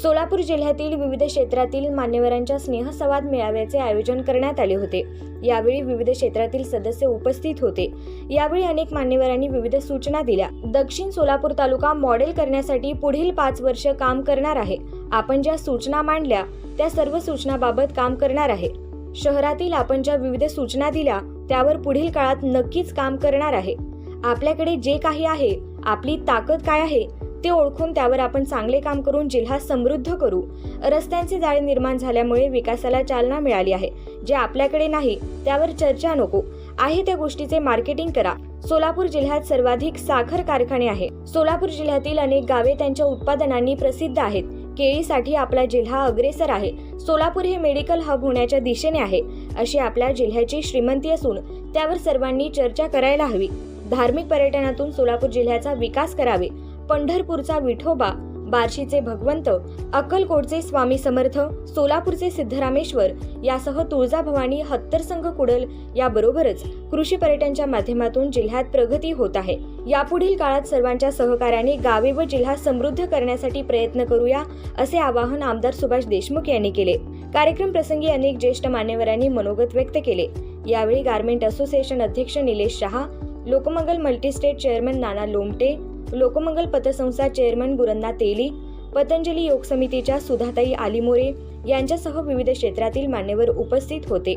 सोलापूर जिल्ह्यातील विविध क्षेत्रातील मान्यवरांच्या स्नेहसंवाद मेळाव्याचे आयोजन करण्यात आले होते। यावेळी विविध क्षेत्रातील सदस्य उपस्थित होते। यावेळी अनेक मान्यवरांनी विविध सूचना दिल्या। दक्षिण सोलापूर तालुका मॉडेल करण्यासाठी पुढील 5 वर्ष काम करणार आहे। आपण ज्या सूचना मांडल्या त्या सर्व सूचनाबाबत काम करणार आहे। शहरातील आपण ज्या विविध सूचना दिल्या त्यावर पुढील काळात नक्कीच काम करणार आहे। आपल्याकडे जे काही आहे, आपली ताकद काय आहे ते ओळखून त्यावर आपण चांगले काम करून जिल्हा समृद्ध करू। रस्त्यांचे जाळे निर्माण झाल्यामुळे विकासाला चालना मिळाली आहे। जे आपल्याकडे नाही त्यावर चर्चा नको, आहे त्या गोष्टीचे मार्केटिंग करा। सोलापूर जिल्ह्यात सर्वाधिक साखर कारखाने आहे। सोलापूर जिल्ह्यातील अनेक गावे त्यांच्या उत्पादनांनी प्रसिद्ध आहेत। केळीसाठी आपला जिल्हा अग्रेसर आहे। सोलापूर हे मेडिकल हब होण्याच्या दिशेने आहे। अशी आपल्या जिल्ह्याची श्रीमंती असून त्यावर सर्वांनी चर्चा करायला हवी। धार्मिक पर्यटनातून सोलापूर जिल्ह्याचा विकास करावे। पंढरपूरचा विठोबा, बार्शीचे भगवंत, अक्कलकोटचे स्वामी समर्थ, सोलापूरचे सिद्धरामेश्वर यासह तुळजाभवानी, हत्तरसंघ कुडल याबरोबरच कृषी पर्यटनच्या माध्यमातून जिल्ह्यात प्रगती होत आहे। यापुढील काळात सर्वांच्या सहकार्याने गावे व जिल्हा समृद्ध करण्यासाठी प्रयत्न करूया, असे आवाहन आमदार सुभाष देशमुख यांनी केले। कार्यक्रम प्रसंगी अनेक ज्येष्ठ मान्यवरांनी मनोगत व्यक्त केले। यावेळी गारमेंट असोसिएशन अध्यक्ष निलेश शहा, लोकमंगल मल्टीस्टेट चेअरमन नाना लोमटे, लोकमंगल पतसंस्था चेअरमन गुरन्ना तेली, पतंजली योग समितीच्या सुधाताई आलिमोरे यांच्यासह विविध क्षेत्रातील मान्यवर उपस्थित होते।